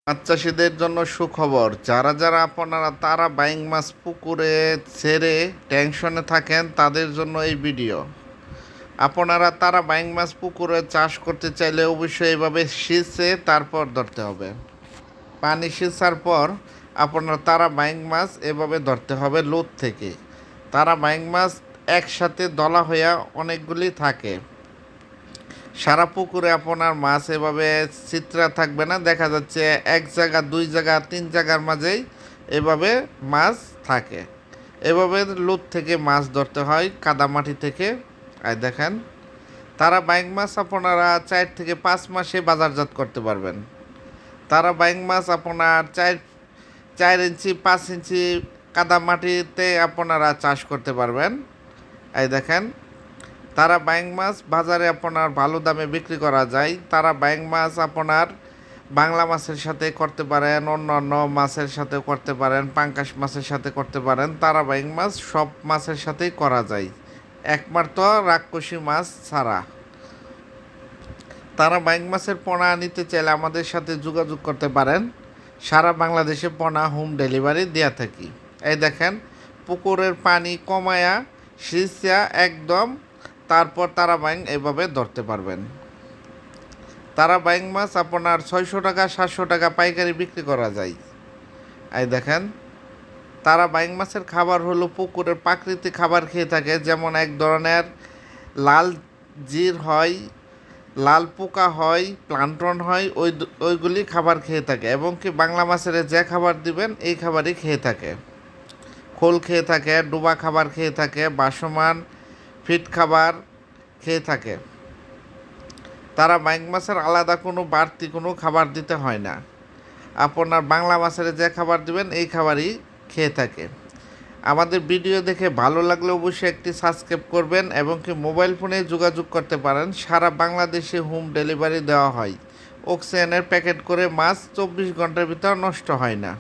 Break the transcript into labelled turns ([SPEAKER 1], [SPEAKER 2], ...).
[SPEAKER 1] মাছ চাষিদের জন্য সুখবর। যারা আপনারা তারা বাইং মাছ পুকুরে ছেড়ে টেনশনে থাকেন তাদের জন্য এই ভিডিও। আপনারা তারা বাইং মাছ পুকুরে চাষ করতে চাইলে অবশ্যই এইভাবে সেচে তারপর ধরতে হবে। পানি সেচার পর আপনার তারা বাইং মাছ এভাবে ধরতে হবে লোদ থেকে। তারা বাইং মাছ একসাথে দলা হইয়া অনেকগুলি থাকে। সারা পুকুরে আপনার মাছ এভাবে চিত্রা থাকবে না, দেখা যাচ্ছে এক জায়গা দুই জায়গা তিন জায়গার মাঝেই এভাবে মাছ থাকে। এভাবে লোদ থেকে মাছ ধরতে হয় কাদামাটি থেকে। আর দেখেন তারা বাইং মাছ আপনারা 4 থেকে 5 মাসে বাজারজাত করতে পারবেন। তারা বাইং মাছ আপনার 4 ইঞ্চি 5 ইঞ্চি কাদামাটিতে আপনারা চাষ করতে পারবেন। এই দেখেন তারা বাইং মাছ বাজারে আপনার ভালো দামে বিক্রি করা যায়। তারা বাইং মাছ আপনার বাংলা মাছের সাথে করতে পারেন, অন্যান্য মাছের সাথে করতে পারেন, পাঙ্কাশ মাছের সাথে করতে পারেন। তারা বাইং মাছ সব মাছের সাথেই করা যায়, একমাত্র রাক্ষসী মাছ ছাড়া। তারা বাইং মাছের পোনা নিতে চাইলে আমাদের সাথে যোগাযোগ করতে পারেন। সারা বাংলাদেশে পোনা হোম ডেলিভারি দেওয়া থাকি। এই দেখেন পুকুরের পানি কমায়া সিঁচা একদম, তারপর তারা বাইং এভাবে ধরতে পারবেন। তারা বাইং মাছ আপনার 600 টাকা 700 টাকা পাইকারি বিক্রি করা যায়। এই দেখেন তারা বাইং মাছের খাবার হলো পুকুরের প্রাকৃতিক খাবার খেয়ে থাকে, যেমন এক ধরনের লাল জির হয়, লাল পোকা হয়, প্লান্টন হয়, ওইগুলি খাবার খেয়ে থাকে। এবং কি বাংলা মাছের যে খাবার দিবেন এই খাবারই খেয়ে থাকে। খোল খেয়ে থাকে, ডোবা খাবার খেয়ে থাকে, বাসমান ফিট খাবার খেয়ে থাকে। তারা বাইং মাছের আলাদা কোনো বাড়তি কোনো খাবার দিতে হয় না, আপনার বাংলা মাছের যে খাবার দিবেন এই খাবারই খেয়ে থাকে। আমাদের ভিডিও দেখে ভালো লাগলে অবশ্যই একটি সাবস্ক্রাইব করবেন এবং কি মোবাইল ফোনে যোগাযোগ করতে পারেন। সারা বাংলাদেশে হোম ডেলিভারি দেওয়া হয়। অক্সিজেনের প্যাকেট করে মাছ 24 ঘন্টার ভিতর নষ্ট হয় না।